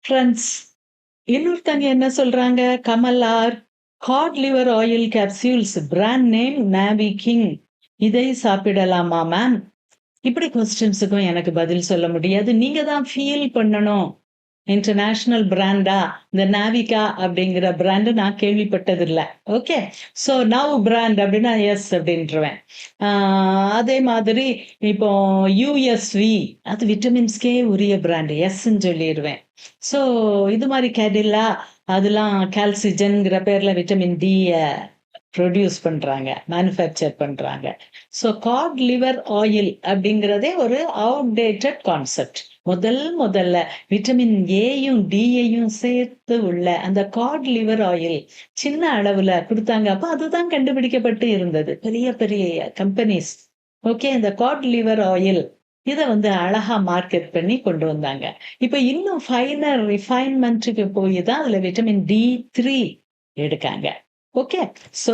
Friends, இன்னொருத்தங்க என்ன சொல்றாங்க? Kamal R cod liver oil capsules brand name Navy King. இதை சாப்பிடலாமா மேம்? இப்படி கொஸ்டின்ஸுக்கும் எனக்கு பதில் சொல்ல முடியாது. நீங்க தான் ஃபீல் பண்ணணும். இன்டர்நேஷனல் பிராண்டா? இந்த நாவிகா அப்படிங்கிற பிராண்ட் நான் கேள்விப்பட்டதில்ல. ஓகே. ஸோ நவ் பிராண்ட் அப்படின்னா எஸ் அப்படின்றுவேன். அதே மாதிரி இப்போ யுஎஸ்வி அது விட்டமின்ஸ்க்கே உரிய பிராண்ட் எஸ்ன்னு சொல்லிடுவேன். ஸோ இது மாதிரி கேடில்லா அதெல்லாம் கால்சிஜன்ங்கிற பேர்ல விட்டமின் டி ப்ரொடியூஸ் பண்றாங்க, மேனுஃபேக்சர் பண்றாங்க. ஸோ காட் லிவர் ஆயில் அப்படிங்கிறதே ஒரு அவுடேட்டட் கான்செப்ட். முதல்ல விட்டமின் ஏயும் டியையும் சேர்த்து உள்ள அந்த காட் லிவர் ஆயில் சின்ன அளவுல கொடுத்தாங்க. அப்ப அதுதான் கண்டுபிடிக்கப்பட்டு இருந்தது. பெரிய பெரிய கம்பெனிஸ் ஓகே இந்த காட் லிவர் ஆயில் இத அழகா மார்க்கெட் பண்ணி கொண்டு வந்தாங்க. இப்ப இன்னும் ஃபைனர் ரிஃபைன்மென்ட்க்கு போய் தான் அதுல விட்டமின் டி3 எடுக்காங்க. ஓகே. ஸோ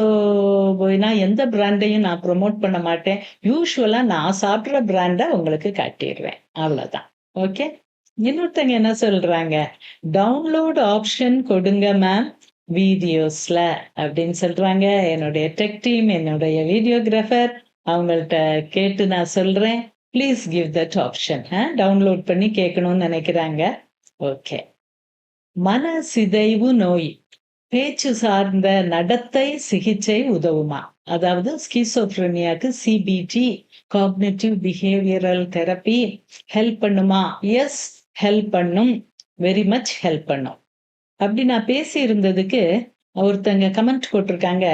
நான் எந்த பிராண்டையும் நான் ப்ரொமோட் பண்ண மாட்டேன். யூசுவலா நான் சாப்பிடுற பிராண்ட உங்களுக்கு காட்டிடுவேன். அவ்வளவுதான். ஓகே. இன்னொருத்தங்க என்ன சொல்றாங்க? டவுன்லோட் ஆப்ஷன் கொடுங்க மேம் வீடியோஸ்ல அப்படின்னு சொல்றாங்க. என்னுடைய டெக் டீம், என்னுடைய வீடியோகிராஃபர் அவங்கள்ட்ட கேட்டு நான் சொல்றேன். Please give that option. Download பண்ணி கேட்கணும்னு நினைக்கிறாங்க. ஓகே. மன சிதைவு நோய் பேச்சு சார்ந்த நடத்தை சிகிச்சை உதவுமா? அதாவது ஸ்கிசோஃப்ரெனியாக்கு CBT cognitive behavioural therapy help பண்ணுமா? எஸ், ஹெல்ப் பண்ணும். வெரி மச் ஹெல்ப் பண்ணும். அப்படி நான் பேசி இருந்ததுக்கு ஒருத்தங்க கமெண்ட் போட்டிருக்காங்க.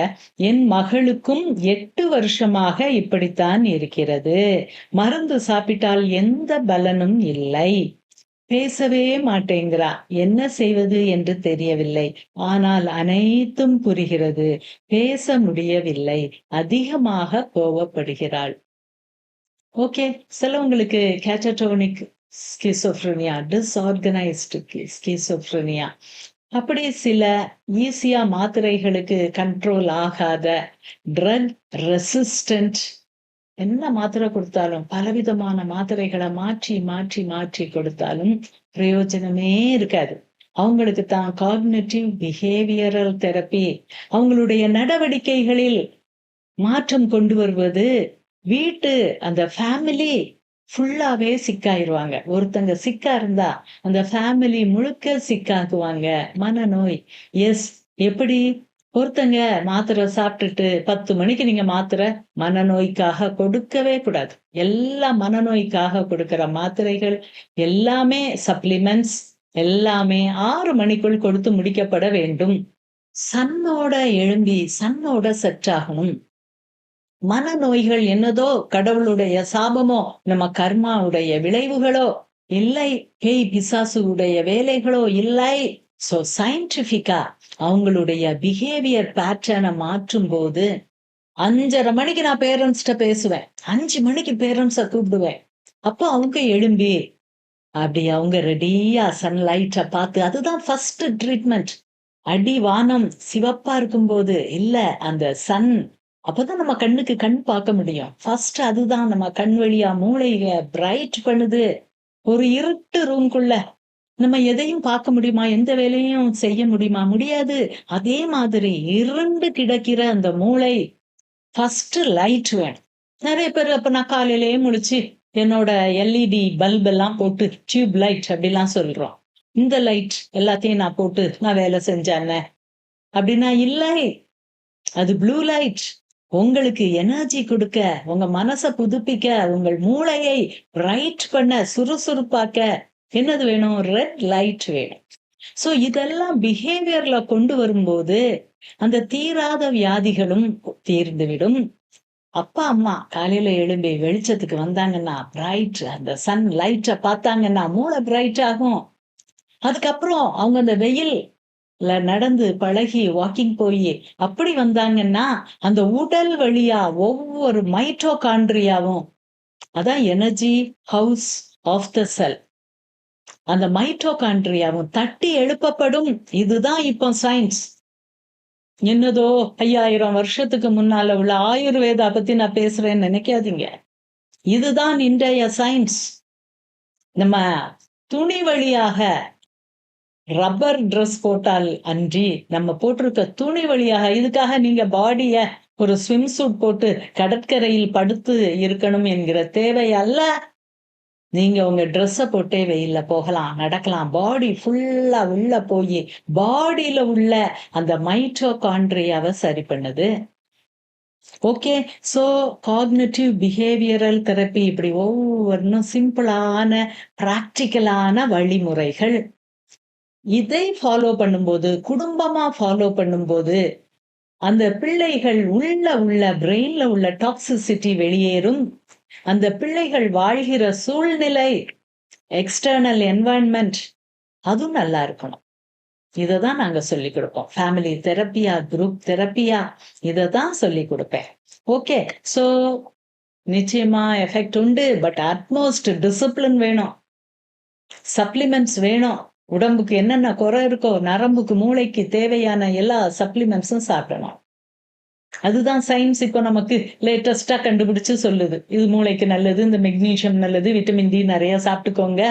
என் மகளுக்கும் 8 வருஷமாக இப்படித்தான் இருக்கிறது. மருந்து சாப்பிட்டால் எந்த பலனும் இல்லை. பேசவே மாட்டேங்கிறா. என்ன செய்வது என்று தெரியவில்லை. ஆனால் அனைத்தும் புரிகிறது. பேச முடியவில்லை. அதிகமாக கோவப்படுகிறாள். ஓகே. சிலவங்களுக்கு கேட்டடோனிக் ஸ்கிசோஃப்ரெனியா, டிஸ்ஆர்கனைஸ்டு ஸ்கிசோஃப்ரெனியா, அப்படி சில ஈஸியா மாத்திரைகளுக்கு கண்ட்ரோல் ஆகாத ட்ரக் ரெசிஸ்டன்ட் என்ன மாத்திரை கொடுத்தாலும் பலவிதமான மாத்திரைகளை மாற்றி மாற்றி மாற்றி கொடுத்தாலும் பிரயோஜனமே இருக்காது. அவங்களுக்கு தான் காக்னிட்டிவ் பிஹேவியரல் தெரப்பி அவங்களுடைய நடவடிக்கைகளில் மாற்றம் கொண்டு வருவது. வீட்டு அந்த ஃபேமிலி ஃபுல்லாவே சிக்காயிருவாங்க. ஒருத்தங்க சிக்கா இருந்தா அந்த ஃபேமிலி முழுக்க சிக்காக்குவாங்க. மனநோய். எஸ். எப்படி? ஒருத்தங்க மாத்திரை சாப்பிட்டுட்டு 10 மணிக்கு நீங்க மாத்திரை மனநோய்க்காக கொடுக்கவே கூடாது. எல்லா மனநோய்க்காக கொடுக்கிற மாத்திரைகள் எல்லாமே சப்ளிமெண்ட்ஸ் எல்லாமே 6 மணிக்குள் கொடுத்து முடிக்கப்பட வேண்டும். சன்னோட எழும்பி சன்னோட செட் ஆகணும். மனநோய்கள் என்னதோ கடவுளுடைய சாபமோ நம்ம கர்மாவுடைய விளைவுகளோ இல்லை, பேய் பிசாசுடைய வேலைகளோ இல்லை. சோ சயின்டிபிக்கா அவங்களுடைய பிஹேவியர் பேட்டர்னை மாற்றும் போது 5:30 மணிக்கு நான் பேரண்ட்ஸ்ட பேசுவேன். 5 மணிக்கு பேரண்ட்ஸ கூப்பிடுவேன். அப்போ அவங்க எழும்பி அப்படி அவங்க ரெடியா சன்லைட்ட பார்த்து அதுதான் ஃபர்ஸ்ட் ட்ரீட்மெண்ட். அடி வானம் சிவப்பா இருக்கும்போது இல்ல அந்த சன் அப்பதான் நம்ம கண்ணுக்கு கண் பார்க்க முடியும். ஃபர்ஸ்ட் அதுதான் நம்ம கண் வழியா மூளைய பிரைட் பண்ணுது. ஒரு இருட்டு ரூம்குள்ள நம்ம எதையும் பார்க்க முடியுமா? எந்த வேலையும் செய்ய முடியுமா? முடியாது. அதே மாதிரி இருண்டு கிடக்கிற அந்த மூளை ஃபர்ஸ்ட் லைட் வேணும். நிறைய பேர் அப்ப நான் காலையிலேயே முழிச்சு என்னோட எல்இடி பல்ப் எல்லாம் போட்டு டியூப் லைட் அப்படிலாம் சொல்றோம். இந்த லைட் எல்லாத்தையும் நான் போட்டு நான் வேலை செஞ்சேன் அப்படின்னா இல்லை, அது ப்ளூ லைட். உங்களுக்கு எனர்ஜி கொடுக்க, உங்க மனசை புதுப்பிக்க, உங்கள் மூளையை பிரைட் பண்ண, சுறுசுறுப்பாக்க என்னது வேணும்? ரெட் லைட் வேணும். சோ இதெல்லாம் பிஹேவியர்ல கொண்டு வரும்போது அந்த தீராத வியாதிகளும் தீர்ந்துவிடும். அப்பா அம்மா காலையில எழும்பி வெளிச்சத்துக்கு வந்தாங்கன்னா பிரைட் அந்த சன் லைட்டை பார்த்தாங்கன்னா மூளை பிரைட் ஆகும். அதுக்கப்புறம் அவங்க அந்த வெயில் நடந்து பழகி வாக்கிங் போய் அப்படி வந்தாங்கன்னா அந்த உடல் வழியா ஒவ்வொரு மைட்டோகாண்ட்ரியாவும் அதான் எனர்ஜி ஹவுஸ் ஆஃப் த செல், அந்த மைட்டோகாண்ட்ரியாவும் தட்டி எழுப்பப்படும். இதுதான் இப்போ சயின்ஸ். என்னதோ 5000 வருஷத்துக்கு முன்னால உள்ள ஆயுர்வேதா பத்தி நான் பேசுறேன்னு நினைக்காதீங்க. இதுதான் இன்றைய சயின்ஸ். நம்ம துணி வழியாக ரப்பர் ட்ரெஸ் போட்டால் அன்றி நம்ம போட்டிருக்க துணி வழியாக இதுக்காக நீங்க பாடிய ஒரு ஸ்விம் சூட் போட்டு கடற்கரையில் படுத்து இருக்கணும் என்கிற தேவை அல்ல. நீங்க உங்க ட்ரெஸ்ஸ போட்டே வெயில்ல போகலாம், நடக்கலாம். பாடி ஃபுல்லா உள்ள போய் பாடியில உள்ள அந்த மைட்டோகாண்ட்ரியாவை சரி பண்ணுது. Okay. So cognitive behavioural therapy இப்படி ஒவ்வொன்றும் சிம்பிளான பிராக்டிக்கலான வழிமுறைகள். இதை ஃபாலோ பண்ணும்போது, குடும்பமா ஃபாலோ பண்ணும்போது, அந்த பிள்ளைகள் உள்ள பிரெயின்ல உள்ள டாக்ஸிசிட்டி வெளியேறும். அந்த பிள்ளைகள் வாழ்கிற சூழ்நிலை, எக்ஸ்டர்னல் என்வாயன்மெண்ட் அதுவும் நல்லா இருக்கணும். இததான் நாங்க சொல்லிக் கொடுப்போம். ஃபேமிலி தெரப்பியா, குரூப் தெரப்பியா, இததான் சொல்லிக் கொடுப்பேன். ஓகே. ஸோ நிச்சயமா எஃபெக்ட் உண்டு. பட் அட்மோஸ்ட் டிசிப்ளின் வேணும். சப்ளிமெண்ட்ஸ் வேணும். உடம்புக்கு என்னென்ன குறை இருக்கோ, நரம்புக்கு, மூளைக்கு தேவையான எல்லா சப்ளிமெண்ட்ஸும் சாப்பிடணும். அதுதான் சயின்ஸ் இப்போ நமக்கு லேட்டஸ்டா கண்டுபிடிச்சு சொல்லுது. இது மூளைக்கு நல்லது, இந்த மெக்னீசியம் நல்லது, விட்டமின் டி நிறைய சாப்பிட்டுக்கோங்க.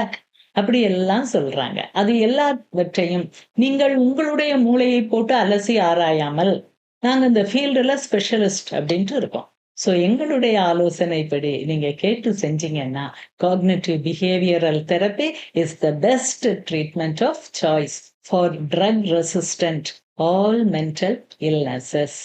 அப்படி எல்லாம் சொல்றாங்க. அது எல்லாவற்றையும் நீங்கள் உங்களுடைய மூளையை போட்டு அலசி ஆராயாமல், நாங்க இந்த ஃபீல்டுல ஸ்பெஷலிஸ்ட் அப்படின்ட்டு இருக்கோம். ஸோ எங்களுடைய ஆலோசனைப்படி நீங்க கேட்டு செஞ்சீங்கன்னா, cognitive behavioural therapy is the best treatment of choice for drug resistant all mental illnesses.